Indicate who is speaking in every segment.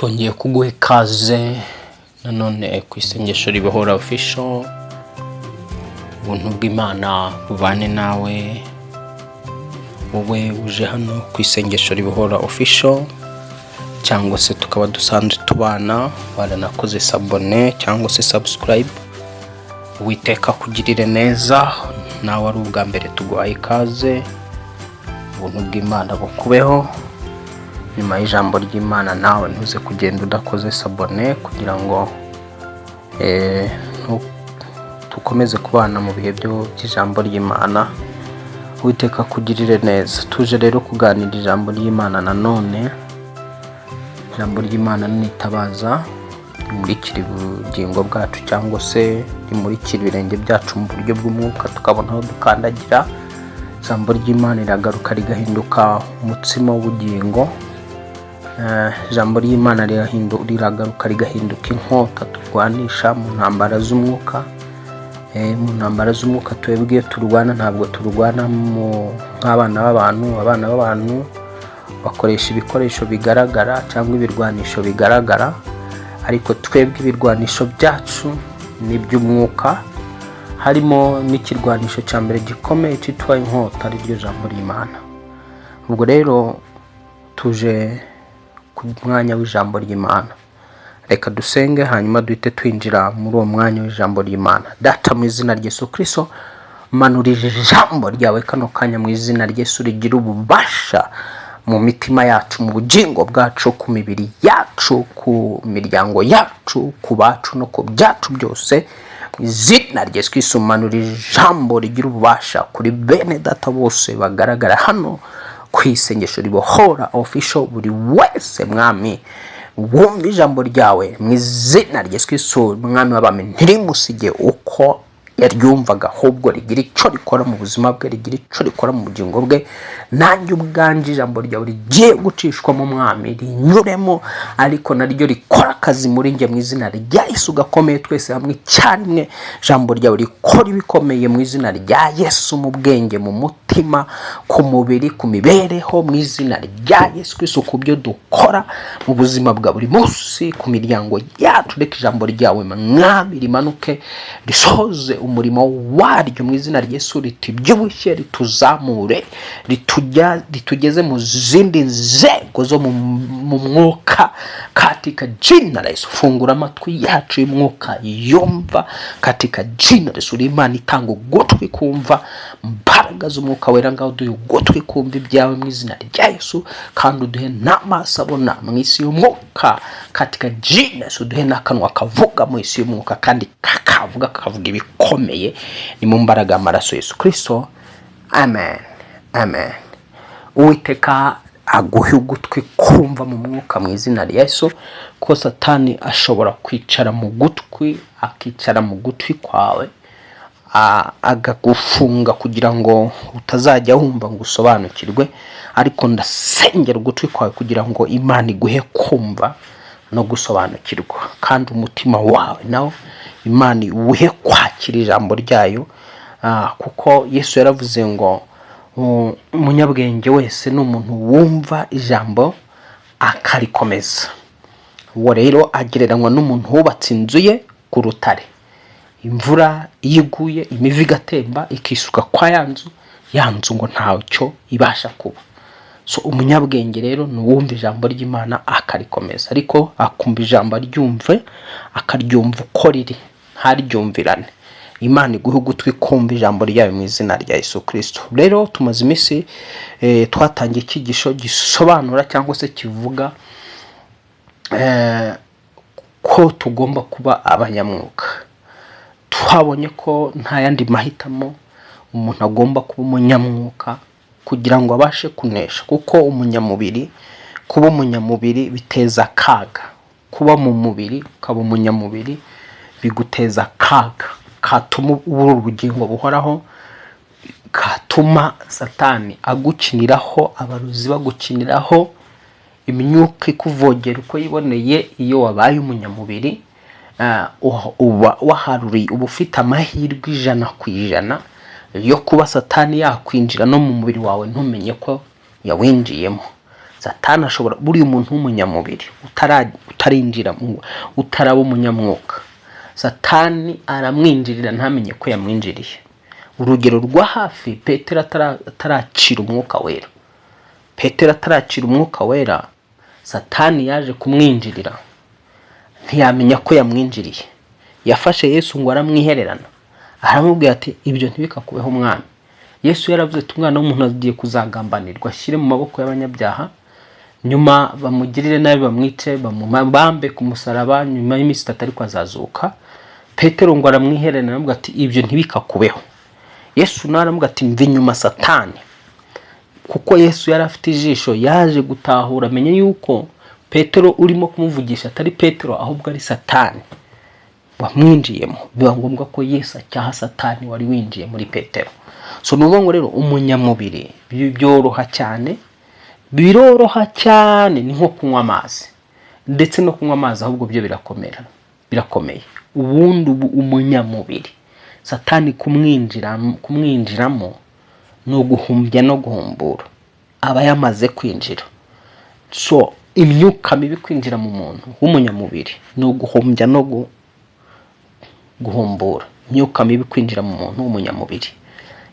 Speaker 1: Tongeye kuguha ikaze nanone ku isengesho ribohora official. Ubuntu bw'Imana bubane nawe wowe uje hano ku isengesho ribohora official, cyangwa se tukaba dusanzwe tubana baranakoze sabone cyangwa se subscribe. Uwiteka kugirire neza, nawe ari ubwa mbere tuguhaye ikaze. Ubuntu bw'Imana bukubeho. Nyuma y'ijambo ry'Imana nawe ntuze kugenda udakoze sabone kugira ngo tukomeze kubana mu bihe by'ijambo ry'Imana. Uwiteka kugirire neza. Tuje rero kuganira ijambo ry'Imana nanone. Ijambo ry'Imana nitabaza rimurikira ubugingo bwacu cyangwa se rimurikira ibirenge byacu mu buryo bw'umwuka tukabona aho dukandagira. Ijambo ry'Imana riragaruka rigahinduka umutsima w'ubugingo. Ijambo ry'Imana riragaruka rigahinduka inkota turwanisha mu ntambara z'umwuka. Mu ntambara z'umwuka twebwe iyo turwana ntabwo turwana nk'abana b'abantu bakoresha ibikoresho bigaragara cyangwa ibirwanisho bigaragara, ariko twebwe ibirwanisho byacu ni iby'umwuka. Harimo n'ikirwanisho cya mbere gikomeye cyitwa inkota, ari ryo jambo ry'Imana. Ubwo rero tuje ku mwanya w'ijambo ry'Imana. Reka dusenge hanyuma duhite twinjira muri uwo mwanya w'ijambo ry'Imana. Data, mu izina rya Yesu Kristo, manurije ijambo ryawe kano kanya mu izina rya Yesu, rigira ububasha mu mitima yacu, mu bugingo bwacu, ku mibiri yacu, ku miryango yacu, ku bacu no ku byacu byose. Mu izina rya Yesu Kristo, manurije ijambo rigira ububasha kuri bene data bose bagaragara hano ku isengesho ribohora official. Buri wese mwami wumva ijambo ryawe mu izina rya Yesu Kristo, mwami w'abami, ntirimusige uko yaryumvaga, ahubwo rigira icyo rikora mu buzima bwe, rigira icyo rikora mu bugingo bwe. Nanjye ubwanje ijambo ryawe rigiye gucishwa mu mwami, rinyuremo, ariko naryo rikora akazi muri njye mu izina rya Yesu gakomeye, twese hamwe icyarimwe. Ijambo ryawe rikora ibikomeye mu izina rya Yesu, mu bwenge, mu mutima, ku mubiri, ku mibereho, mu izina rya Yesu Kristo, ku byo dukora mu buzima bwa buri munsi, ku miryango yacu. Reka ijambo ryawe mwami rimanuke risohoze umurimo waryo mu izina rya Yesu, ritubyibushye, rituzamure, ritugeze mu zindi nzego zo mu mwuka katika jina la Yesu. Fungura amatwi yacu y'umwuka yumva katika jina la Yesu. Imana itanga ugutwi kumva imbaraga z'umwuka wera, ngaho duhe ugutwi kumva ibyawe mu izina rya Yesu, kandi uduhe n'amaso abona mu isi y'umwuka katika jina la Yesu. Duhe n'akanwa kavuga mu isi y'umwuka kandi kakavuga ibikomeye, ni mu mbaraga y'amaraso Yesu Kristo. Amen, amen. Uwiteka aguhe ugutwi kumva mu mwuka mu izina rya Yesu, ko Satani ashobora kwicara mu gutwi, akicara mu gutwi kwawe, agagufunga kugira ngo utazajya wumva ngo usobanukirwe. Ariko ndasengera ugutwi kwawe kugira ngo Imana iguhe kumva no gusobanukirwa, kandi umutima wawe nawo Imana iwuhe kwakira ijambo ryayo. Kuko Yesu yaravuze ngo umunyabwenge wese ni umuntu wumva ijambo akarikomeza. Uwo rero agereranywa n'umuntu wubatse inzu ye ku rutare. Imvura iguye, imivu igatemba ikisuka kwa ya nzu ngo ntacyo ibasha kuba. So umunyabwenge rero ni uwumva ijambo ry'Imana akarikomeza, ariko akumva ijambo ryumve, akaryumva uko riri, ntaryumvirane. Imana iguhe ugutwi kumva ijambo ryayo mu izina rya Yesu Kristo. Rero tumaze iminsi twatangiye icyigisho gisobanura cyangwa se kivuga ko tugomba kuba abanyamwuka. Twabonye ko nta yandi mahitamo umuntu agomba kuba umunyamwuka kugira ngo abashe kunesha, kuko kuba umunyamubiri biteza akaga. Kuba mu mubiri ukaba umunyamubiri biguteza akaga, katuma ubura ubugingo buhoraho, katuma Satani agukiniraho, abarozi bagukiniraho, imyuka ikuvogera uko yiboneye. Iyo wabaye umunyamubiri uba waharuriye, uba ufite amahirwe 100% yo kuba Satani yakwinjira no mu mubiri wawe ntumenye ko yawinjiyemo. Satani ashobora buri umuntu w'umunyamubiri utarinjira utaraba umunyamwuka. Satani aramwinjirira ntamenye ko yamwinjiriye. Urugero rwa hafi, Petero ataracira umwuka wera. Petero ataracira umwuka wera, Satani yaje kumwinjirira, ntiyamenya ko yamwinjiriye. Yafashe Yesu ngo aramwihererana, aramubwira ati ibyo ntibikakubeho mwami. Yesu yaravuze ati umwana w'umuntu agiye kuzagambanirwa, ashyire mu maboko y'abanyabyaha, nyuma bamugirire nabi, bamwice, bamubambe ku musaraba, nyuma y'iminsi 3 ariko azazuka. Petero ngo aramwihererana, aramubwira ati ibyo ntibikakubeho. Yesu nawe aramubwira ati mva inyuma Satani. Kuko Yesu yari afite ijisho, yaje gutahura amenye yuko Petero urimo kumuvugisha atari Petero ahubwo ari Satani wamwinjiyemo. Biba ngombwa ko Yesu acyaha Satani wari winjiye muri Petero. So nuvuga rero umunyamubiri byoroha cyane, biroroha cyane, ni nko kunywa amazi. Ndetse no kunywa amazi ahubwo byo birakomeye. Ubundi umunyamubiri Satani kumwinjiramo no guhumbya no guhumbura, aba yamaze kwinjira. So imyuka mibi kwinjira mu muntu w'umunyamubiri no guhumbya no guhumbura. Imyuka mibi kwinjira mu muntu w'umunyamubiri,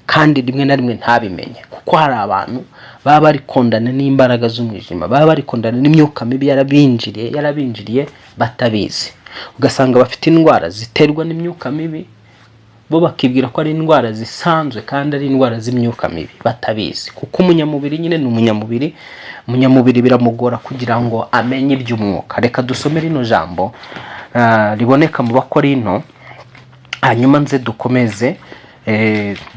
Speaker 1: kandi rimwe na rimwe ntabimenye, kuko hari abantu baba bari kondana n'imbaraga z'umwijima, baba bari kondana n'imyuka mibi yarabinjiriye batabizi. Ugasanga bafite indwara ziterwa n'imyuka mibi, bo bakibwira ko ari indwara zisanzwe kandi ari indwara z'imyuka mibi batabizi. Kuko umunyamubiri nyine ni umunyamubiri biramugora kugira ngo amenye iby'umwuka. Reka dusome rino jambo riboneka mu Bakorinto, hanyuma nze dukomeze.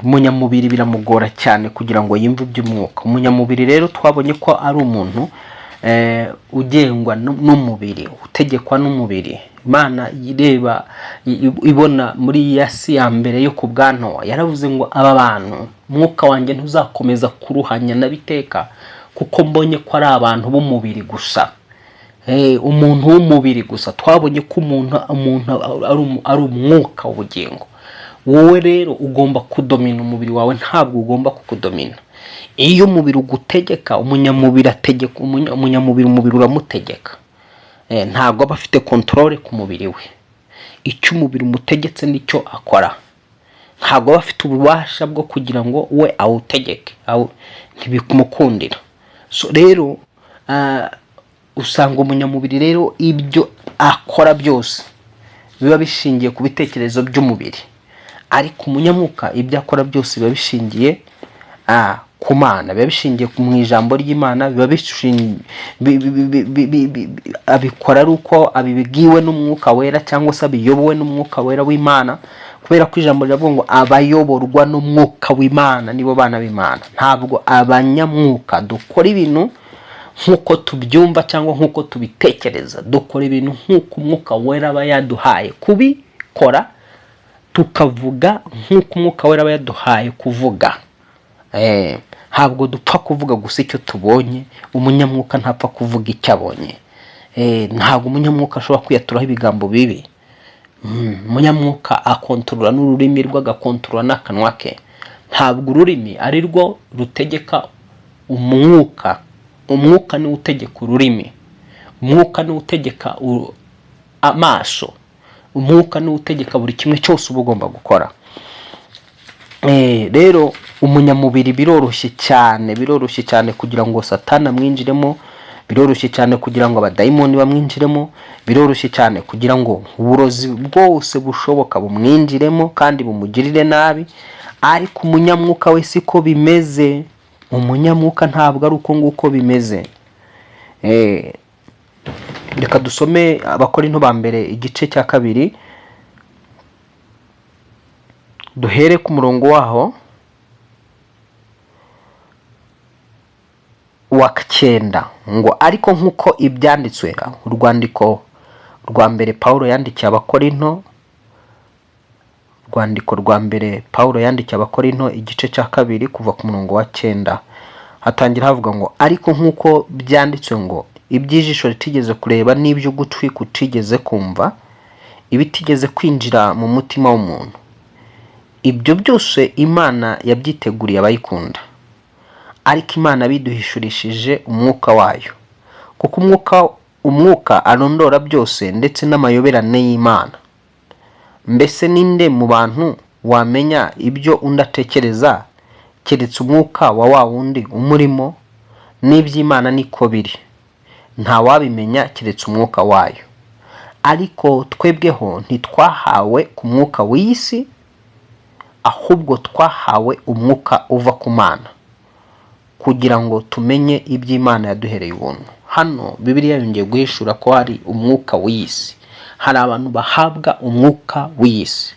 Speaker 1: Umunyamubiri biramugora cyane kugira ngo yimve iby'umwuka. Umunyamubiri rero twabonye ko ari umuntu ugengwa n'umubiri, utegekwa n'umubiri. Imana ireba ibona muri yasi ya mbere yo ku bwanwa, yaravuze ngo aba bantu umwuka wanjye ntuzakomeza kuruhanya nabiteka, kuko mbonye ko ari abantu b'umubiri gusa. Umuntu w'umubiri gusa. Twabonye ko umuntu ari umwuka w'ubugingo. Wowe rero ugomba kudomina umubiri wawe, ntabwo ugomba kukudomina. Iyo umubiri ugutegeka, umunyamubiri ategeka umubiri uramutegeka. Ntabwo aba afite control ku mubiri we. Icyo umubiri umutegetse nicyo akora. Ntabwo aba afite ububasha bwo kugira ngo we awutegeke, ntibikumukundira. So rero usanga umunyamubiri rero ibyo akora byose biba bishingiye ku bitekerezo by'umubiri, ariko umunyamwuka ibyo akora byose biba bishingiye ku Mana, biba bishingiye mu ijambo ry'Imana, biba abikora ari uko abibwiwe n'umwuka wera cyangwa se abiyobowe n'umwuka wera w'Imana, kubera ko ijambo riravuga ngo abayoborwa n'umwuka w'Imana nibo bana b'Imana. Ntabwo abanyamwuka dukora ibintu nkuko tubyumva cyangwa nkuko tubitekereza, dukora ibintu nkuko umwuka wera aba yaduhaye kubikora, tukavuga nkuko umwuka wera aba yaduhaye kuvuga. Ntabwo dupfa kuvuga gusa icyo tubonye. Umunyamwuka ntapfa kuvuga icyo abonye. Ntabwo umunyamwuka ashobora kwiyaturaho ibigambo bibi. Umunyamwuka akontorora n'ururimi rwe, agakontorora n'akanwa ke. Ntabwo ururimi ari rwo rutegeka umwuka. Umwuka ni utegeka ururimi. Umwuka ni utegeka amaso. Umwuka ni utegeka buri kimwe cyose uba ugomba gukora. Rero umunyamubiri biroroshye cyane kugira ngo Satani amwinjiremo, biroroshye cyane kugira ngo abadayimoni bamwinjiremo, biroroshye cyane kugira ngo uburozi bwose bushoboka bumwinjiremo kandi bumugirire nabi. Ariko umunyamwuka we siko bimeze. Umunyamwuka ntabwo ari uko nguko bimeze. Reka dusome Abakorinto ba mbere igice cya 2, duhere ku murongo waho wa 9 ngo ariko nkuko ibyanditswe. Urwandiko rwa mbere Paulo yandikiye Abakorinto, urwandiko rwa mbere Paulo yandikiye Abakorinto igice cya 2 kuva ku murongo wa 9 hatangira havuga ngo ariko nkuko byanditswe ngo ibyijisho ritigeze kureba n'ibyo gutwi kutigeze kumva, ibitigeze kwinjira mu mutima w'umuntu, ibyo byose Imana yabyiteguriye abayikunda. Ariko Imana biduhishurishije umwuka wayo, kuko umwuka umwuka arondora byose ndetse n'amayoberane y'Imana. Mbese ninde mu bantu wamenya ibyo undi atekereza keretse umwuka wa wundi umurimo? N'iby'Imana niko biri, nta wabimenya keretse umwuka wayo. Ariko twebweho ntitwahawe ku mwuka w'isi, ahubwo twahawe umwuka uva ku Mana, kugira ngo tumenye iby'Imana yaduhereye ubuntu. Hano Bibiliya yongeye guhishura ko hari umwuka w'isi. Hari abantu bahabwa umwuka w'isi.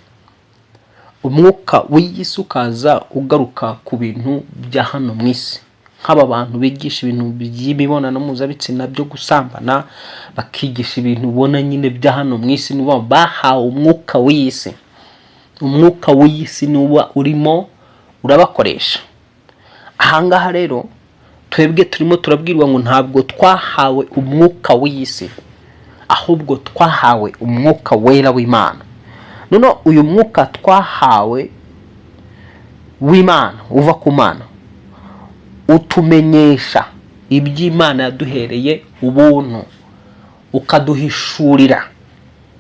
Speaker 1: Umwuka w'isi ukaza ugaruka ku bintu bya hano mu isi, nk'aba bantu bigisha ibintu by'imibonano mpuzabitsina byo gusambana, bakigisha ibintu ubona nyine bya hano mu isi, nibo bahawe umwuka w'isi. Umwuka w'isi nuba urimo urabakoresha. Ahangaha rero twebwe turimo turabwirwa ngo ntabwo twahawe umwuka w'isi, ahubwo twahawe umwuka wera w'Imana. None uyu mwuka twahawe w'Imana uva ku Mana utumenyesha iby'Imana yaduhereye ubuntu, ukaduhishurira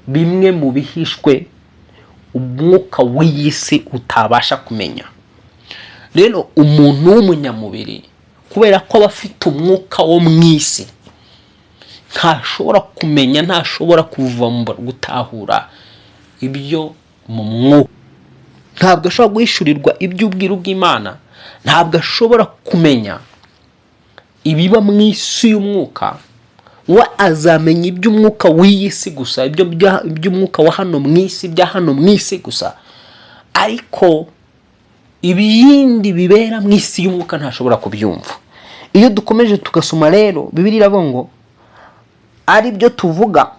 Speaker 1: bimwe mu bihishwe umwuka w'isi utabasha kumenya. Rero umuntu w'umunyamubiri kubera ko aba afite umwuka wo mu isi, ntashobora kumenya, ntashobora kuvumbura, gutahura ibyo mu mwuka. Ntabwo ashobora guhishurirwa iby'ubwiru bw'Imana, ntabwo ashobora kumenya ibiba mu isi y'umwuka. We azamenya iby'umwuka w'isi gusa, iby'umwuka wa hano mu isi, bya hano mu isi gusa. Ariko ibindi bibera mu isi y'umwuka ntashobora kubyumva. Iyo dukomeje tugasoma rero Bibiliya iravuga ngo ari byo tuvuga,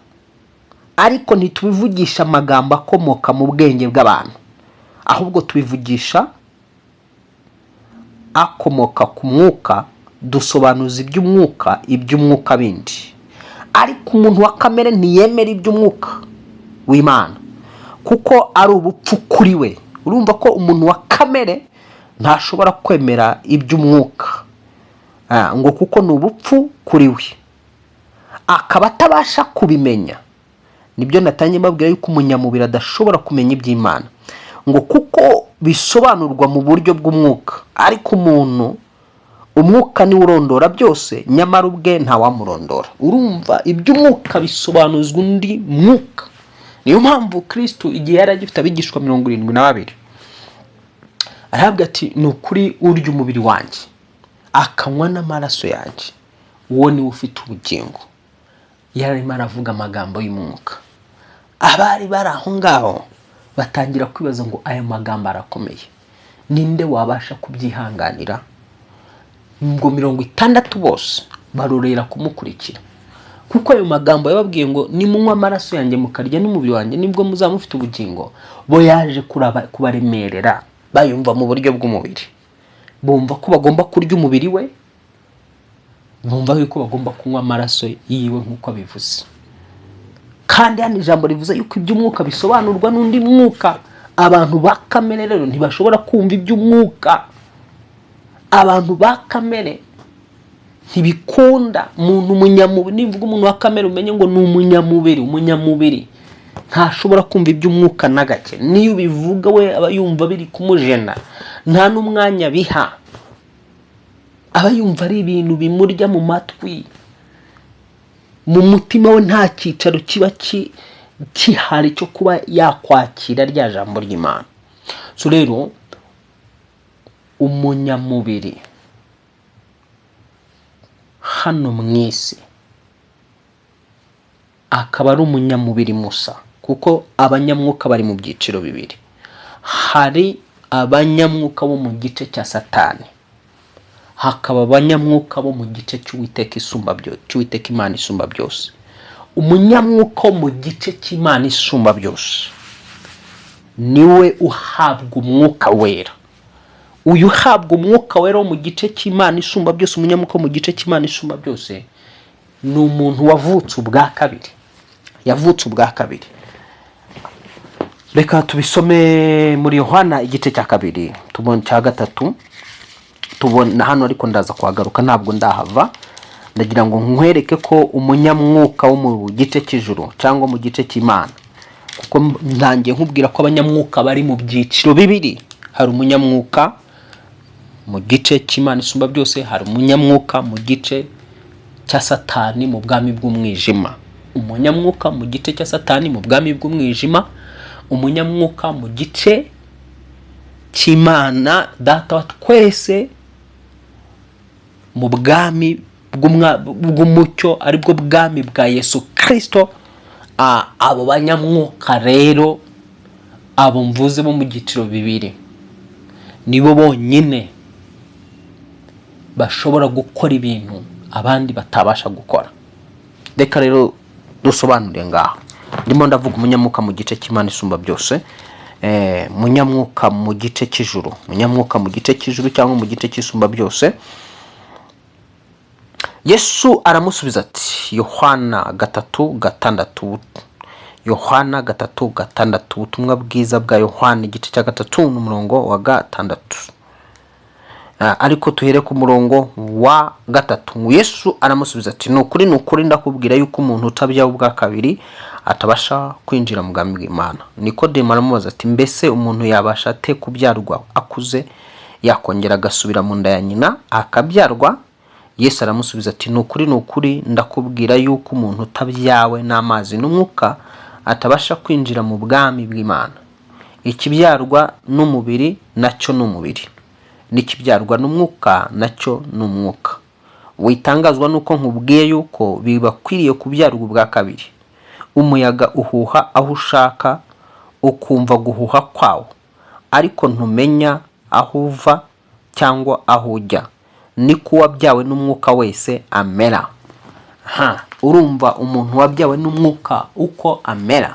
Speaker 1: ariko ntitubivugisha amagambo akomoka mu bwenge bw'abantu, ahubwo tubivugisha akomoka ku mwuka, dusobanuza iby'umwuka iby'umwuka bindi. Ariko umuntu wa kamere ntiyemera iby'umwuka w'Imana kuko ari ubupfu kuri we. Urumva ko umuntu wa kamere ntashobora kwemera iby'umwuka ngo kuko ni ubupfu kuri we, akaba atabasha kubimenya. Nibyo natangiye mbabwira yuko umunyamubiri adashobora kumenya iby'Imana, ngo kuko bisobanurwa mu buryo bw'umwuka. Ariko umuntu, umwuka niwe urondora byose, nyamara ubwe ntawamurondora. Urumva iby'umwuka bisobanuzwa undi mwuka. Niyo mpamvu Kristo igihe yari agifite abigishwa 72 arahabwa ati ni ukuri urya umubiri wanjye akanywa n'amaraso yanjye, uwo niwe ufite ubugingo. Yararimo aravuga amagambo y'umwuka. Abari bari aho ngaho batangira kwibaza ngo aya magambo arakomeye, ninde wabasha kubyihanganira? Ngo 60 bose barorera kumukurikira, kuko ayo magambo yababwiye ngo nimunywa amaraso yanjye mukarya n'umubiri wanjye nibwo muzamufite ubugingo. Bo yaje kubaremerera, bayumva mu buryo bw'umubiri. Bumva ko bagomba kurya umubiri we, bumva yuko bagomba kunywa amaraso yiwe nk'uko bivuze. Kandi hano ijambo rivuze yuko iby'umwuka bisobanurwa n'undi mwuka. Abantu ba kamere rero ntibashobora kumva iby'umwuka. Abantu ba kamere ntibikunda umuntu umunyamubiri. Nivuga umuntu wa kamere umenye ngo ni umunyamubiri. Umunyamubiri ntashobora kumva iby'umwuka na gake. Niyo bivuga we aba yumva biri kumujena, nta n'umwanya biha. Aba yumva ari ibintu bimurya mu matwi, mu mutima we nta cyicaro kiba kihari cyo kuba yakwakira rya jambo ry'Imana. So rero umunyamubiri hano mu isi akaba ari umunyamubiri musa, kuko abanyamwuka bari mu byiciro bibiri. Hari abanyamwuka bo mu gice cya Satani, hakaba abanyamwuka bo mu gice cy'Uwiteka isumba byose, cy'Uwiteka Imana isumba byose. Umunyamwuka wo mu gice cy'Imana isumba byose niwe uhabwa umwuka wera. Uyu uhabwa umwuka wera wo mu gice cy'Imana isumba byose, umunyamwuka wo mu gice cy'Imana isumba byose, ni umuntu wavutse ubwa kabiri. Yavutse ubwa kabiri. Reka tubisome muri Yohana igice cya 2, tubona cya 3. Tubona hano ariko ndaza kuhagaruka, ntabwo ndahava. ndagira ngo nkwereke ko umunyamwuka wo mu gice cy'ijuru cyangwa mu gice cy'Imana, kuko ntangiye nkubwira ko abanyamwuka bari mu byiciro bibiri. Hari umunyamwuka mu gice cy'Imana isumba byose, hari umunyamwuka mu gice cya Satani mu bwami bw'umwijima. Umunyamwuka mu gice cya Satani mu bwami bw'umwijima, umunyamwuka mu gice cy'Imana Data wa twese mu bwami bw'umucyo, aribwo bwami bwa Yesu Kristo. Abo banyamwuka rero, abo mvuze bo mu giciro bibiri, nibo bonyine bashobora gukora ibintu abandi batabasha gukora. Reka rero dusobanure ngaho. Ndimo ndavuga umunyamwuka mu gice cy'Imana isumba byose, munyamwuka mu gice cy'ijuru, munyamwuka mu gice cy'ijuru cyangwa mu gice cy'isumba byose. Yesu aramusubiza ati, Yohana 3:6, Yohana 3:6, ubutumwa bwiza bwa Yohana igice cya 3 n'umurongo wa 6. Ariko tuhere ku murongo wa 3. Yesu aramusubiza ati, nukuri ndakubwira yuko umuntu utabyawe ubwa kabiri atabasha kwinjira mu bwami bw'Imana. Nikodemo aramubaza ati, mbese umuntu yabasha ate kubyarwa akuze, yakongera agasubira mu nda ya nyina akabyarwa? Yesu aramusubiza ati, nukuri ndakubwira yuko umuntu utabyawe n'amazi n'umwuka atabasha kwinjira mu bwami bw'Imana. Ikibyarwa n'umubiri nacyo n'umubiri, n'ikibyarwa n'umwuka nacyo n'umwuka. Witangazwa nuko nkubwiye yuko bibakwiriye kubyarwa ubwa kabiri. Umuyaga uhuha aho ushaka, ukumva guhuha kwawo, ariko ntumenya aho uva cyangwa aho ujya. Niko uwabyawe n'umwuka wese amera. Urumva umuntu wabyawe n'umwuka uko amera.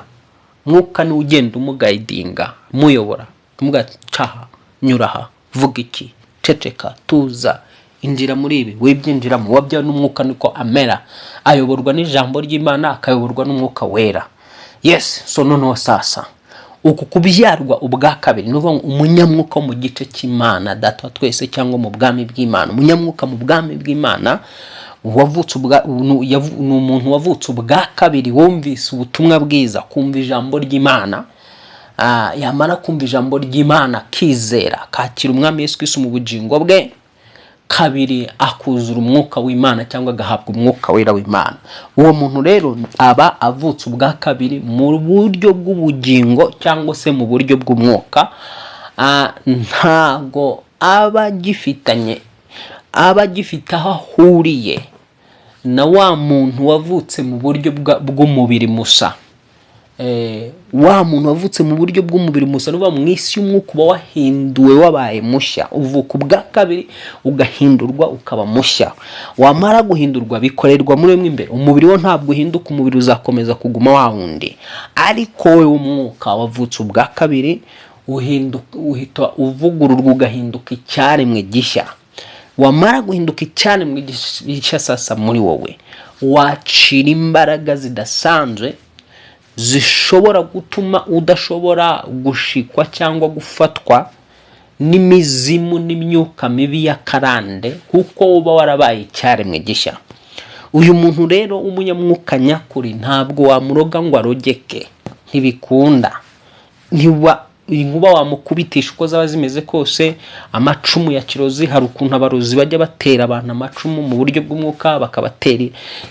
Speaker 1: Mwuka ni ugenda umugayidinga, muyobora, umugacaha, nyuraha, vuga iki, ceceka, tuza, injira muri ibi, wibyinjiramo. Wabyawe n'umwuka niko amera, ayoborwa n'ijambo ry'Imana, akayoborwa n'umwuka wera. Yes, so noneho sasa uku kubyarwa ubwa kabiri ni umunyamwuka wo mu gice cy'Imana Data wa twese cyangwa mu bwami bw'Imana. Umunyamwuka mu bwami bw'Imana wavutse ni umuntu wavutse ubwa kabiri, wumvise ubutumwa bwiza, kumva ijambo ry'Imana. Yamara kumva ijambo ry'Imana kizera, kakira umwami Yesu Kristo mu bugingo bwe, kabiri akuzura umwuka w'Imana cyangwa agahabwa umwuka wera w'Imana. Uwo muntu rero aba avutse ubwa kabiri mu buryo bw'ubugingo cyangwa se mu buryo bw'umwuka. Ntago aba gifite aho ahuriye na wa muntu wavutse mu buryo bw'umubiri musa. Wa muntu wavutse mu buryo bw'umubiri musa nuba mu isi y'umwuka uba wahinduwe, wabaye mushya. Uvuka ubwa kabiri ugahindurwa ukaba mushya. Wamara guhindurwa bikorerwa muri mwe imbere. Umubiri wo ntabwo uhinduka, umubiri uzakomeza kuguma wa wundi. Ariko we umwuka wavutse ubwa kabiri uhita uvugururwa ugahinduka icyaremwe gishya. Wamara guhinduka icyaremwe gishya sasa muri wowe wacira imbaraga zidasanzwe zishobora gutuma udashobora gushikwa cyangwa gufatwa n'imizimu n'imyuka mibi ya karande, kuko uba warabaye icyaremwe gishya. Uyu muntu rero umunyamwuka nyakuri ntabwo wamuroga ngo arogeke, ntibikunda. Inkuba wamukubitisha uko zaba zimeze kose. Amacumu ya kirozi, hari ukuntu abarozi bajya batera abantu amacumu mu buryo bw'umwuka, bakabatera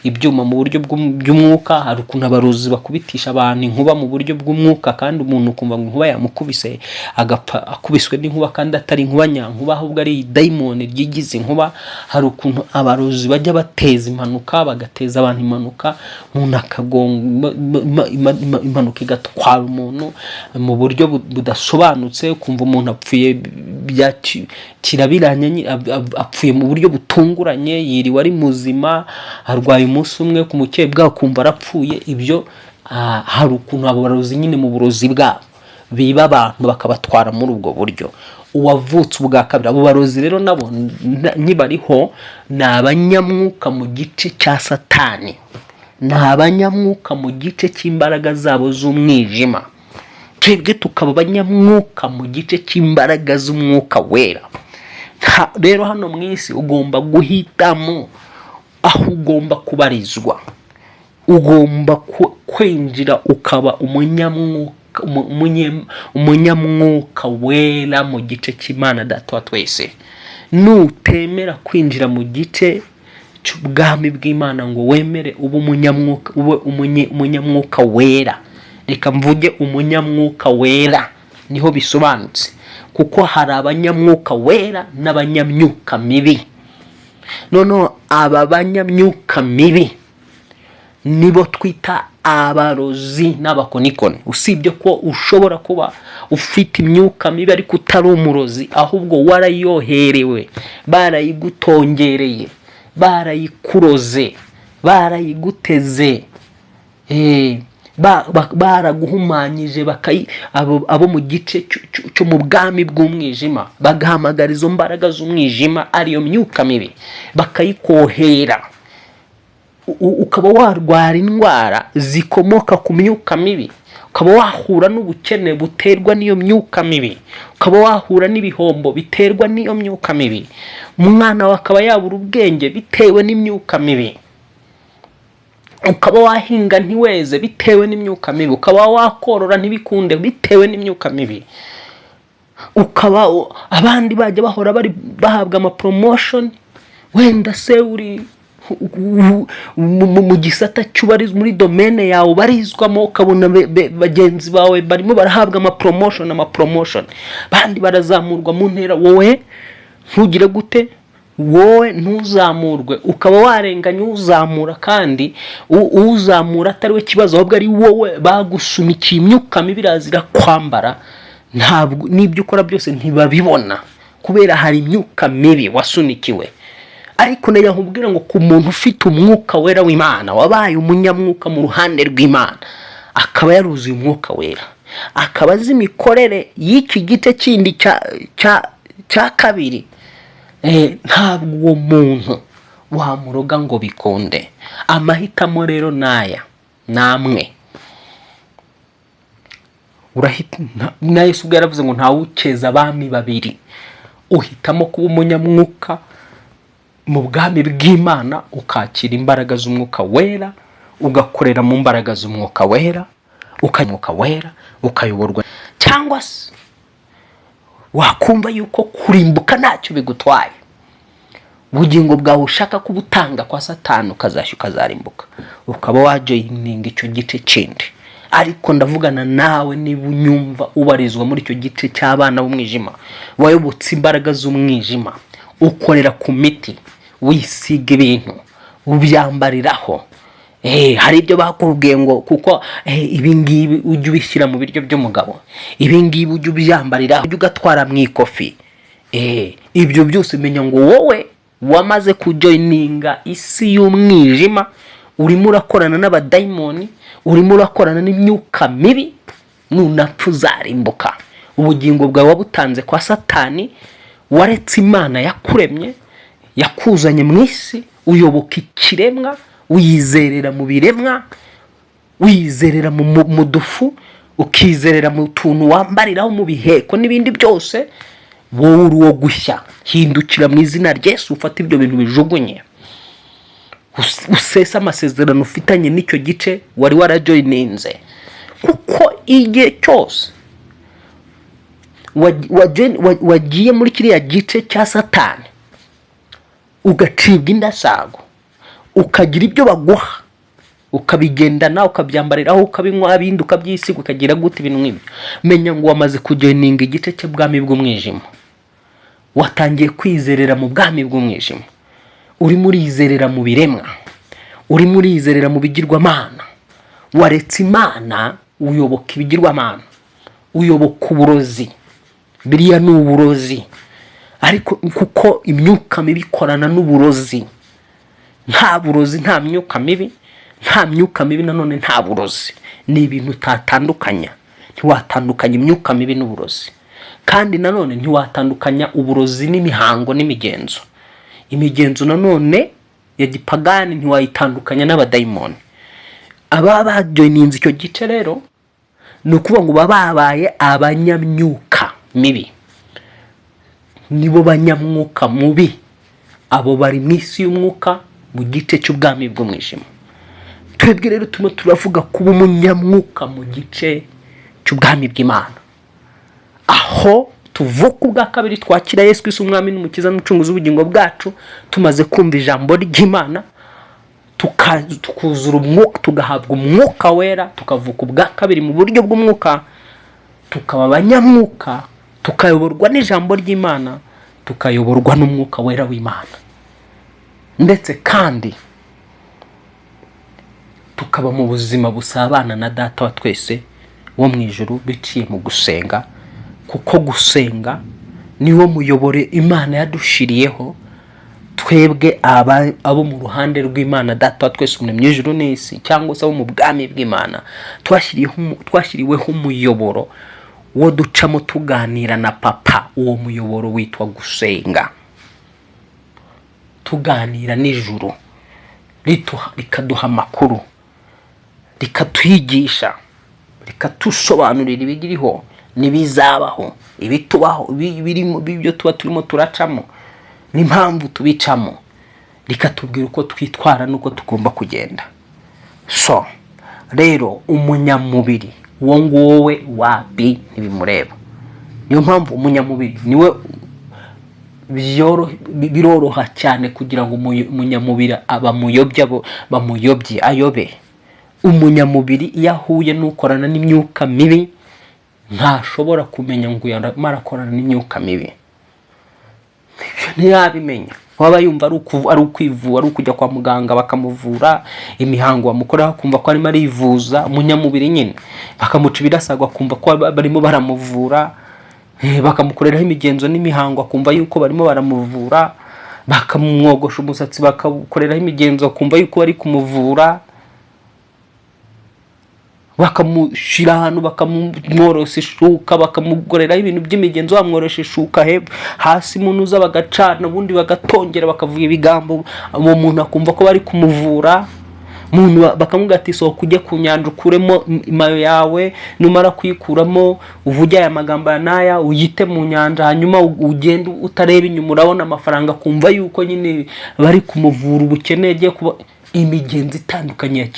Speaker 1: ibyuma mu buryo bw'umwuka. Hari ukuntu abarozi bakubitisha abantu inkuba mu buryo bw'umwuka, kandi umuntu kumva ngo inkuba yamukubise agapfa akubiswe n'inkuba, kandi atari inkuba nyankuba ahubwo ari daimoni ryigize inkuba. Hari ukuntu abarozi bajya bateza impanuka, bagateza abantu impanuka, umuntu akagonga impanuka igatwara umuntu mu buryo budasobanutse, kumva umuntu apfuye kirabiranye, apfuye mu buryo butunguranye, yiriwe ari muzima, arwaye umunsi umwe, ku mukeye bwaho kumva arapfuye. Ibyo hari ukuntu abarozi nyine mu burozi bwabo biba abantu bakabatwara muri ubwo buryo. Uwavutse ubwa kabiri, abo barozi rero nabo nibariho ni abanyamwuka mu gice cya Satani, ni abanyamwuka mu gice cy'imbaraga zabo z'umwijima. Twebwe tukaba abanyamwuka mu gice cy'imbaraga z'umwuka wera. Rero hano mu isi ugomba guhitamo aho ugomba kubarizwa. Ugomba kwinjira ukaba umunyamwuka wera mu gice cy'Imana Data wa twese. Nutemera kwinjira mu gice cy'ubwami bw'Imana ngo wemere umunyamwuka wera, reka mvuge umunyamwuka wera niho bisobanutse, kuko hari abanyamwuka wera n'abanyamyuka mibi. Noneho aba banyamyuka mibi nibo twita abarozi n'abakonikoni. Usibye ko ushobora kuba ufite imyuka mibi ariko utari umurozi, ahubwo warayoherewe, barayigutongereye, barayikuroze, barayiguteze, baraguhumanyije, abo mu gice cyo mu bwami bw'umwijima bagahamagara izo mbaraga z'umwijima ariyo myuka mibi bakayikohera, ukaba warwara indwara zikomoka ku myuka mibi, ukaba wahura n'ubukene buterwa n'iyo myuka mibi, ukaba wahura n'ibihombo biterwa n'iyo myuka mibi, umwana wawe akaba yabura ubwenge bitewe n'imyuka mibi, ukaba wahinga ntiweze bitewe n'imyuka mibi, ukaba wakorora ntibikunde bitewe n'imyuka mibi, ukaba abandi bajya bahora bahabwa ama promotion, wenda se uri mu gisata cy'ubarizwa muri domaine yawe barizwamo, ukabona bagenzi bawe barimo barahabwa ama promotion, bandi barazamurwa mu ntera, wowe ntugire gute, wowe ntuzamurwe, ukaba warenganya uzamura, kandi uzamura atari we kibazo, ahubwo ari wowe bagusunikiye imyuka mibi irazira kwambara. Ntabwo n'ibyo ukora byose ntibabibona kubera hari imyuka mibi wasunikiwe. Ariko nayo nkubwira ngo ku muntu ufite umwuka wera w'Imana, wabaye umunyamwuka mu ruhande rw'Imana, akaba yaruzuye umwuka wera, akaba azi imikorere y'iki gice kindi cya kabiri, ntabwo uwo muntu wamuroga ngo bikunde. Amahitamo rero naya namwe. Na Yesu ubwo yaravuze ngo ntawukeza abami babiri. Uhitamo kuba umunyamwuka mu bwami bw'Imana, ukakira imbaraga z'umwuka wera, ugakorera mu mbaraga z'umwuka wera, ukayoborwa. Cyangwa se wakumva yuko kurimbuka ntacyo bigutwaye, ubugingo bwawe ushaka kubutanga kwa Satani, ukazashya ukazarimbuka, ukaba wajoyininga icyo gice kindi. Ariko ndavugana nawe niba unyumva ubarizwa muri icyo gice cy'abana b'umwijima, wayobotse imbaraga z'umwijima, ukorera ku miti, wisiga ibintu, ubyambariraho. Hari ibyo bakubwiye ngo kuko ibi ngibi ujye ubishyira mu biryo by'umugabo, ibi ngibi ujye ubyambariraho, ujye ugatwara mu ikofi. Ibyo byose menya ngo wowe wamaze kujoyininga isi y'umwijima, urimo urakorana n'abadayimoni, urimo urakorana n'imyuka mibi, nunapfa uzarimbuka. Ubugingo bwawe wabutanze kwa Satani, waretse Imana yakuremye, yakuzanye mu isi, uyoboka ikiremwa, wizerera mu biremwa, wizerera mu dufu, ukizerera mu tuntu wambariraho mu biheko n'ibindi byose. Wowe uri uwo gushya, hindukira mu izina rya Yesu, ufata ibyo bintu bijugunye, usesa amasezerano ufitanye n'icyo gice wari warajoyininze. Kuko igihe cyose wagiye muri kiriya gice cya Satani, ugacibwa indasago, ukagira ibyo baguha, ukabigendana, ukabyambariraho, ukabinywa ibindi, ukabyisiga, ukagira gute ibintu nk'ibyo, menya ngo wamaze kujoyininga igice cy'ubwami bw'umwijima. Watangiye kwizerera mu bwami bw'umwijima, urimo urizerera mu biremwa, urimo urizerera mu bigirwamana. Waretse Imana, uyoboka ibigirwamana, uyoboka uburozi. Biriya ni uburozi, ariko kuko imyuka mibi ikorana n'uburozi. Nta burozi nta myuka mibi, nta myuka mibi nanone nta burozi. Ni ibintu utatandukanya. Ntiwatandukanya imyuka mibi n'uburozi, kandi nanone ntiwatandukanya uburozi n'imihango n'imigenzo. Imigenzo nanone ya gipagani ntiwayitandukanya n'abadayimoni. Aba bajoyininze icyo gice rero, ni ukuvuga ngo babaye abanyamyuka mibi, nibo banyamwuka mubi. Abo bari mu isi y'umwuka, mu gice cy'ubwami bw'umwijima. Twebwe rero turavuga kuba umunyamwuka mu gice cy'ubwami bw'Imana, aho tuvuka ubwa kabiri twakira Yesu Kristo umwami n'umukiza n'umucunguzi w'ubugingo bwacu, tumaze kumva ijambo ry'Imana tukuzura umwuka, tugahabwa umwuka wera, tukavuka ubwa kabiri mu buryo bw'umwuka, tukaba abanyamwuka, tukayoborwa n'ijambo ry'Imana, tukayoborwa n'umwuka wera w'Imana, ndetse kandi tukaba mu buzima busabana na Data wa twese wo mu ijuru biciye mu gusenga, kuko gusenga niwo muyobore Imana yadushiriyeho twebwe abo mu ruhande rw'Imana Data wa twese umuremyi w'ijuru n'isi, cyangwa se abo mu bwami bw'Imana. Twashyiriweho umuyoboro wo ducamo tuganira na Papa. Uwo muyoboro witwa gusenga, tuganira n'ijuru rikaduha amakuru, rikatwigisha, rikatusobanurira ibiriho n'ibizabaho, ibitubaho, ibyo tuba turimo turacamo n'impamvu tubicamo, rikatubwira uko twitwara n'uko tugomba kugenda. So rero umunyamubiri uwo nguwe wapi ntibimureba. Niyo mpamvu umunyamubiri niwe biroroha cyane kugira ngo umunyamubiri bamuyobye ayobe. Umunyamubiri iyo ahuye n'ukorana n'imyuka mibi ntashobora kumenya ngo yarakorana n'imyuka mibi, ntiyabimenya. Waba yumva ari ukwivura, ari ukujya kwa muganga bakamuvura imihango bamukoraho akumva ko arimo arivuza. Umunyamubiri nyine bakamuca ibirasagwa akumva ko barimo baramuvura, bakamukoreraho imigenzo n'imihango akumva yuko barimo baramuvura, bakamwogosha umusatsi bakamukoreraho imigenzo akumva yuko bari kumuvura, bakamushyira ahantu bakamworosha ishuka, bakamukoreraho ibintu by'imigenzo, bamworosha ishuka hasi munuza bagacana, ubundi bagatongera bakavuga ibigambo, uwo muntu akumva ko bari kumuvura. Bakamubwira ati sohoka ujye ku nyanja ukuremo imayo yawe, numara kuyikuramo uvuge aya magambo n'aya uyite mu nyanja, hanyuma ugende utareba inyuma, urabona amafaranga, akumva yuko nyine bari kumuvura ubukene. Agiye kuba imigenzo itandukanye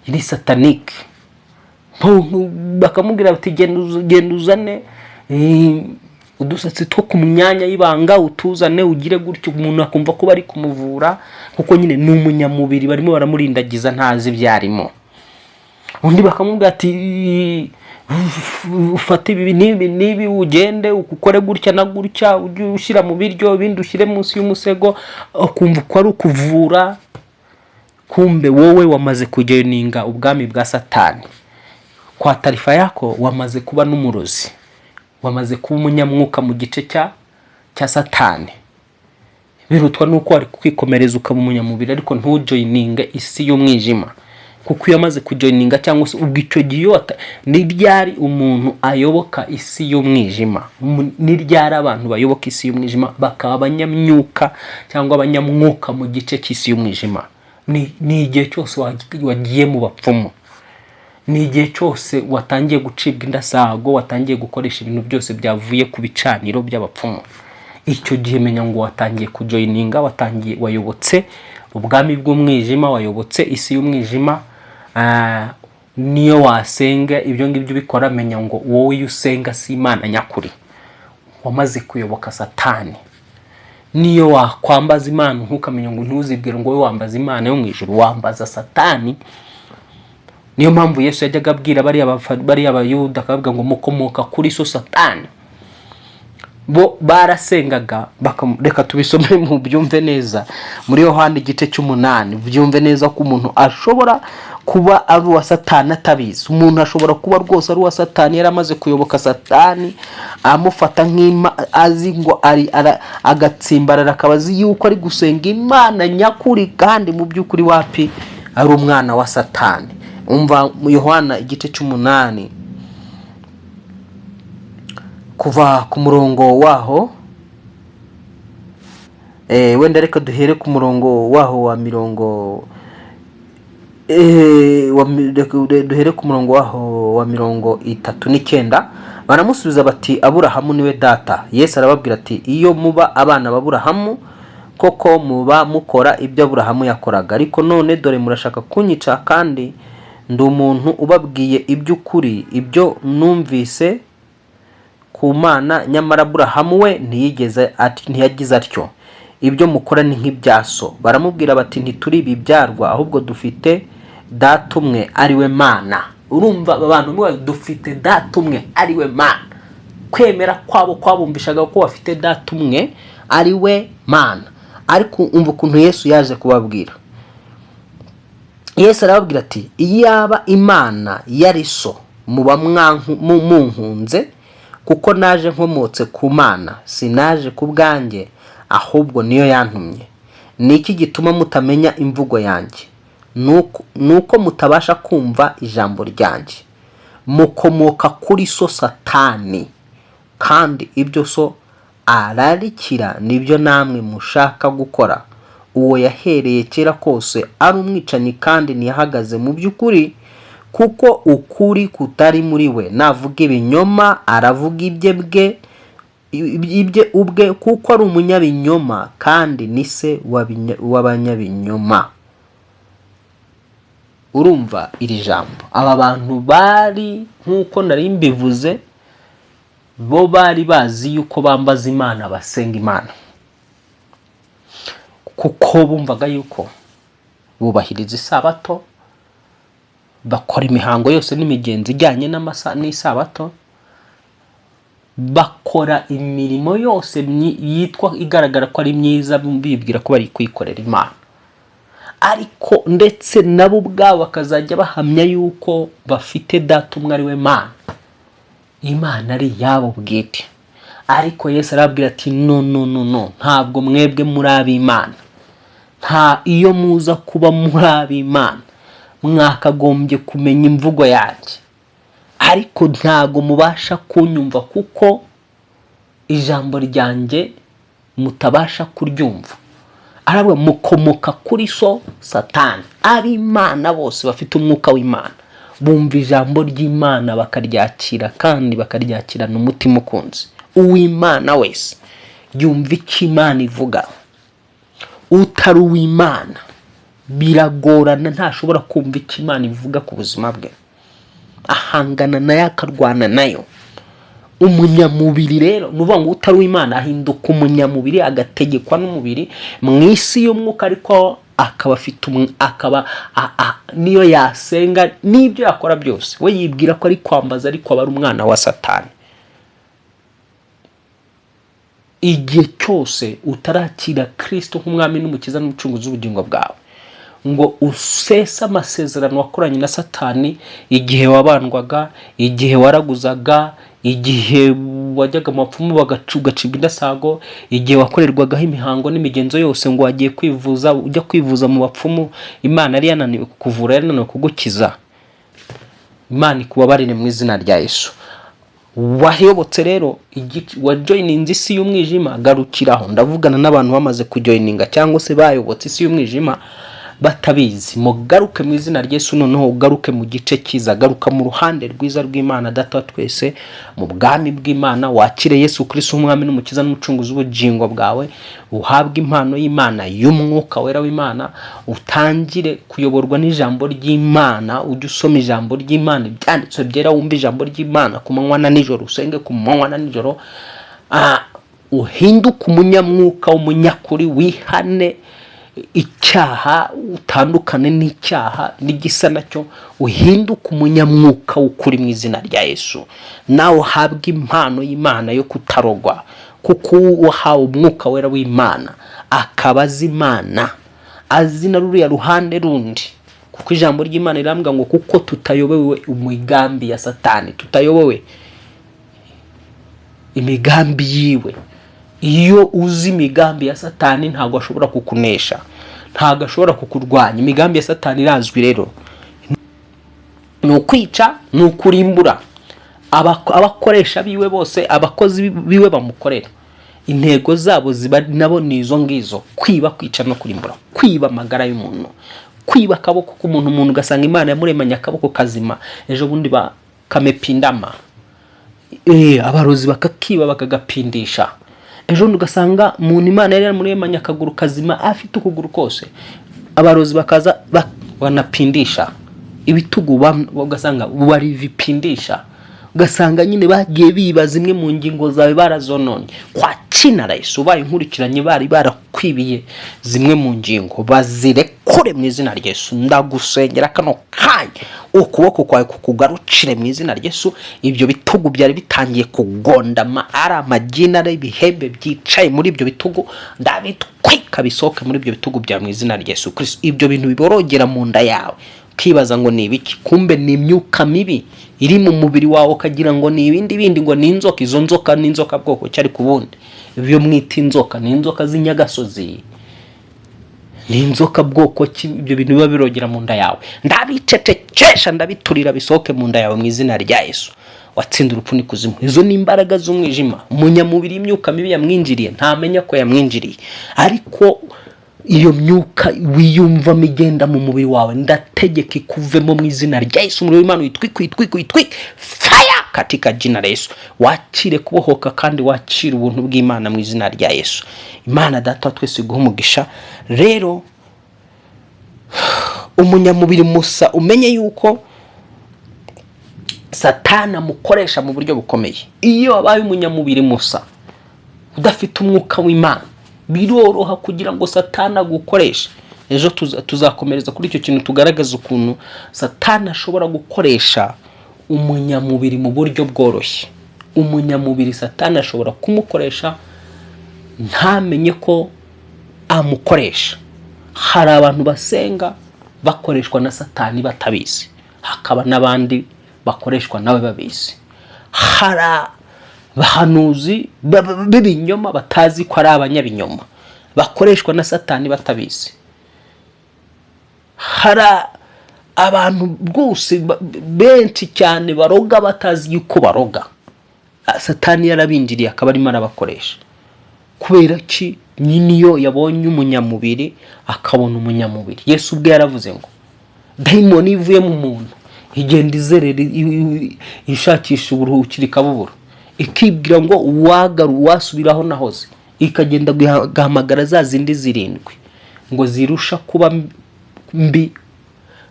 Speaker 1: ya satanike. Bakamubwira bati genda uzane udusatsi two ku myanya y'ibanga, utuzane ugire gutyo. Umuntu akumva ko bari kumuvura, kuko nyine ni umunyamubiri barimo baramurindagiza ntazi ibyarimo. Undi bakamubwira ati ufate ibi n'ibi ugende ukore gutya na gutya, ujye ushyira mu biryo, ibindi ushyire munsi y'umusego, akumva ko ari ukuvura. Kumbe wowe wamaze kugeninga ubwami bwa Satani. Kwa taarifa yako wamaze kuba n'umurozi, wamaze kuba umunyamwuka mu gice cya Satani. Birutwa nuko ari kwikomereza ukaba umunyamubiri ariko ntujoyininge isi y'umwijima, kuko iyo amaze kujoyininga cyangwa se ubwo icyo gihe ni ryari umuntu ayoboka isi y'umwijima, ni ryari abantu bayoboka isi y'umwijima bakaba abanyamyuka cyangwa abanyamwuka mu gice cy'isi y'umwijima. Ni igihe cyose wagiye mu bapfumu, ni igihe cyose watangiye gucibwa indasago, watangiye gukoresha ibintu byose byavuye ku bicaniro by'abapfumu. Icyo gihe menya ngo watangiye kujoyininga, wayobotse ubwami bw'umwijima, wayobotse isi y'umwijima. Niyo wasenga ibyo ngibyo bikora, menya ngo wowe iyo usenga si Imana nyakuri, wamaze kuyoboka Satani. Niyo wakwambaza Imana ntukamenya ngo ntuzibwire ngo wowe wambaza Imana yo mu ijuru, wambaza Satani. Niyo mpamvu Yesu yajyaga abwira bariya abayuda akavuga ngo mukomoka kuri so Satani. Bo barasengaga, reka tubisome mu byumve neza muri Yohana igice cy'umunani. Byumve neza ko umuntu ashobora kuba ari uwa Satani atabizi. Umuntu ashobora kuba rwose ari uwa Satani, yaramaze kuyoboka Satani, amufata azi ngo agatsimbarara, akabazi yuko ari gusenga Imana nyakuri, kandi mu by'ukuri wapi ari umwana wa Satani. Umva mu Yohana igice cy'umunani kuva ku murongo waho, wenda reka duhere ku murongo waho wa mirongo, duhere ku murongo waho wa 39. Baramusubiza bati Aburahamu niwe data. Yesu arababwira ati iyo muba abana b'Aburahamu koko muba mukora ibyo Aburahamu yakoraga, ariko none dore murashaka kunyica kandi ndi umuntu ubabwiye iby'ukuri, ibyo numvise ku Mana, nyamara Aburahamu we ntiyagize atyo. Ibyo mukora ni nk'ibyaso. Baramubwira bati ntituri ibibyarwa, ahubwo dufite data umwe ari we Mana. Urumva abantu dufite data umwe ari we Mana. Kwemera kwabo kwabumvishaga ko bafite data umwe ari we Mana. Ariko umva ukuntu Yesu yaje kubabwira. Yesu arababwira ati iyaba Imana yari so muba munkunze, kuko naje nkomotse ku Mana, sinaje ku bwanjye, ahubwo niyo yantumye. Niki gituma mutamenya imvugo yanjye? Nuko mutabasha kumva ijambo ryanjye. Mukomoka kuri so Satani, kandi ibyo so ararikira nibyo namwe mushaka gukora. Uwo yahereye kera kose ari umwicanyi kandi ntiyahagaze mu by'ukuri, kuko ukuri kutari muri we. Navuga ibinyoma aravuga ibye ubwe, kuko ari umunyabinyoma kandi ni se w'abanyabinyoma. Urumva iri jambo, aba bantu bari nk'uko nari mbivuze, bo bari bazi yuko bambaza Imana, basenga Imana, kuko bumvaga yuko bubahiriza isabato, bakora imihango yose n'imigenzo ijyanye n'isabato, bakora imirimo yose yitwa igaragara ko ari myiza, bibwira ko bari kwikorera Imana. Ariko ndetse nabo ubwabo bakazajya bahamya yuko bafite data umwe ari we Mana, Imana ari yabo bwite. Ariko Yesu arabwira ati no, ntabwo mwebwe muri ab'Imana. Iyo muza kuba muri ab'Imana mwakagombye kumenya imvugo yanjye, ariko ntago mubasha kunyumva kuko ijambo ryanjye mutabasha kuryumva. Arabwa mukomoka kuri so Satani. Ab'Imana bose bafite umwuka w'Imana bumva ijambo ry'Imana bakaryakira, kandi bakaryakirana umutima ukunze. Uw'Imana wese yumva icyo Imana ivuga. Utari uw'Imana biragorana, ntashobora kumva icyo Imana ivuga ku buzima bwe, ahangana nayo akarwana nayo. Umunyamubiri rero nuvuga ngo utari uw'Imana ahinduka umunyamubiri, agategekwa n'umubiri mu isi y'umwuka, ariko akaba afite niyo yasenga n'ibyo yakora byose we yibwira ko ari kwambaza, ariko aba ari umwana wa Satani. Igihe cyose utarakira Kristo nk'umwami n'umukiza n'umucunguzi w'ubugingo bwawe, ngo usesa amasezerano wakoranye na Satani, igihe wabandwaga, igihe waraguzaga, igihe wajyaga mu bapfumu bagacibwa indasago, igihe wakorerwagaho imihango n'imigenzo yose, ngo wagiye kwivuza, ujya kwivuza mu bapfumu, Imana ari yananiwe kukuvura, yananiwe kugukiza, Imana ikubabarire mu izina rya Yesu. Wahiyobotse rero wajoyininze isi y'umwijima, garukiraho. Ndavugana n'abantu bamaze kujoyininga cyangwa se bayobotse isi y'umwijima batabizi. Mugaruke mu izina rya Yesu, noneho ugaruke mu gice cyiza, garuka mu ruhande rwiza rw'Imana Data wa twese, mu bwami bw'Imana. Wakire Yesu Kristo umwami n'umukiza n'umucunguzi w'ubugingo bwawe, uhabwe impano y'Imana y'umwuka wera w'Imana, utangire kuyoborwa n'ijambo ry'Imana. Ujye usoma ijambo ry'Imana, ibyanditswe byera, wumva ijambo ry'Imana ku manywa na nijoro, usenge ku manywa na nijoro. Uhinduke umunyamwuka, umunyakuri, wihane icyaha, utandukane n'icyaha n'igisa nacyo, uhinduke umunyamwuka w'ukuri mu izina rya Yesu. Nawe uhabwe impano y'Imana yo kutarogwa, kuko uhawe umwuka wera w'Imana akaba azi Imana, azi na ruriya ruhande rundi, kuko ijambo ry'Imana rirambwira ngo kuko tutayobewe imigambi ya Satani, tutayobewe imigambi yiwe. Iyo uzi imigambi ya Satani ntago ashobora kukunesha, ntago ashobora kukurwanya. Imigambi ya Satani irazwi rero, ni ukwica, ni ukurimbura. Abakoresha biwe bose, abakozi biwe bamukorera, intego zabo ziba nabo nizo ngizo: kwiba, kwica no kurimbura. Kwiba amagara y'umuntu, kwiba akaboko k'umuntu, umuntu ugasanga Imana yamuremanye akaboko kazima, ejo bundi bakamepindama. Abarozi bakakiba bakagapindisha. ejo ugasanga umuntu Imana yari yaramuremanye akaguru kazima afite ukuguru kose, abarozi bakaza banapindisha ibitugu, ugasanga bari vipindisha, ugasanga nyine bagiye bibaza imwe mu ngingo zawe barazononye. Kwa Cyane ubaye nkurikiranye bari barakwibiye zimwe mu ngingo, bazirekure mu izina rya Yesu. Ndagusengera kano kanya ukuboko kwawe kukugarukire mu izina rya Yesu. Ibyo bitugu byari bitangiye kugondama, ari amagina ari ibihembe byicaye muri ibyo bitugu, ndabitwika bisohoke muri ibyo bitugu bya mu izina rya Yesu Kristo. Ibyo bintu biborogera mu nda yawe ukibaza ngo ni ibiki, kumbe ni imyuka mibi iri mu mubiri wawe, ukagira ngo ni ibindi ngo ni inzoka. Izo nzoka ni inzoka bwoko cyari kubundi, ibyo mwita inzoka ni inzoka z'inyagasozi, ni inzoka bwoko ki. Ibyo bintu biba birogera mu nda yawe ndabicecekesha, ndabiturira bisohoke mu nda yawe mu izina rya Yesu. Watsinda urupfu n'ikuzimu. Izo ni imbaraga z'umwijima. Umunyamubiri imyuka mibi yamwinjiriye, ntamenya ko yamwinjiriye, ariko iyo myuka wiyumva migenda mu mubiri wawe ndategeka ikuvemo mu izina rya Yesu. Umuriro w'Imana witwike fire katika jina la Yesu. Wakire kubohoka kandi wakire ubuntu bw'Imana mu izina rya Yesu. Imana data twese iguha umugisha. Rero umunyamubiri musa umenye yuko Satani amukoresha mu buryo bukomeye. Iyo abaye umunyamubiri musa udafite umwuka w'Imana, biroroha kugira ngo Satani agukoreshe. Ejo tuzakomereza kuri icyo kintu, tugaragaza ukuntu Satani ashobora gukoresha umunyamubiri mu buryo bworoshye. Umunyamubiri Satani ashobora kumukoresha ntamenye ko amukoresha. Hari abantu basenga bakoreshwa na Satani batabizi, hakaba n'abandi bakoreshwa nawe babizi. Hari bahanuzi b'ibinyoma batazi ko ari abanyabinyoma, bakoreshwa na Satani batabizi. Hari abantu rwose benshi cyane baroga batazi yuko baroga. Satani yarabinjiriye akaba arimo arabakoresha. Kubera ki? Niyo yabonye umunyamubiri akabona umunyamubiri. Yesu ubwe yaravuze ngo daimoni ivuye mu muntu igenda izerera ishakisha uburuhukiro ikabubura, ikibwira ngo wasubiraho nahoze, ikagenda guhamagara za zindi zirindwi ngo zirusha kuba mbi,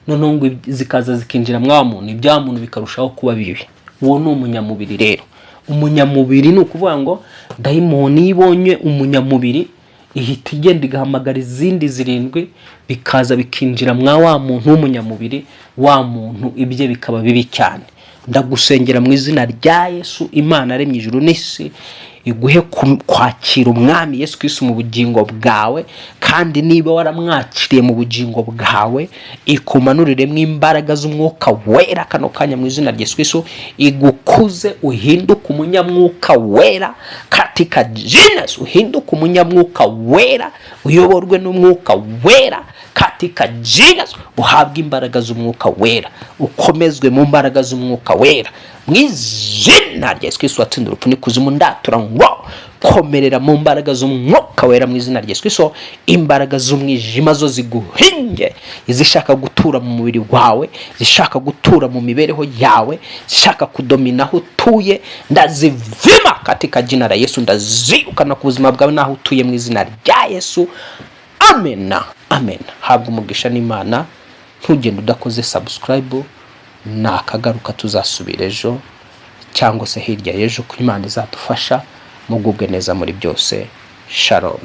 Speaker 1: noneho ngo zikaza zikinjira mwa muntu, ibya muntu bikarushaho kuba bibi. Uwo ni umunyamubiri. Rero umunyamubiri ni ukuvuga ngo daimoni ibonye umunyamubiri ihita igenda igahamagara izindi zirindwi, bikaza bikinjira mwa wa muntu w'umunyamubiri, wa muntu ibye bikaba bibi cyane. Ndagusengera mu izina rya Yesu. Imana aremye ijuru n'isi iguhe kwakira umwami Yesu Kristo mu bugingo bwawe, kandi niba waramwakiriye mu bugingo bwawe ikumanuriremo imbaraga z'umwuka wera kano kanya mu izina rya Yesu Kristo, igukuze uhinduke umunyamwuka wera katika jina, uhinduke umunyamwuka wera, uyoborwe n'umwuka wera katika jina, uhabwe imbaraga z'umwuka wera, ukomezwe mu mbaraga z'umwuka wera mu izina rya Yesu Kristo. Watsinda urupfu n'ikuzimu, ndatura ngo komerera mu mbaraga z'umwuka wera mu izina rya Yesu Kristo. Imbaraga z'umwijima zo ziguhinge, izishaka gutura mu mubiri wawe, zishaka gutura mu mibereho yawe, zishaka kudomina aho utuye, ndazivima katika jina la Yesu. Ndazirukana ku buzima bwawe naho utuye mu izina rya Yesu. Amen. Amen. Habwa umugisha n'Imana. Ntugende udakoze subscribe. Nakagaruka tuzasubira ejo cyangwa se hirya y'ejo, ko Imana izadufasha mugubwe neza muri byose. Shalom.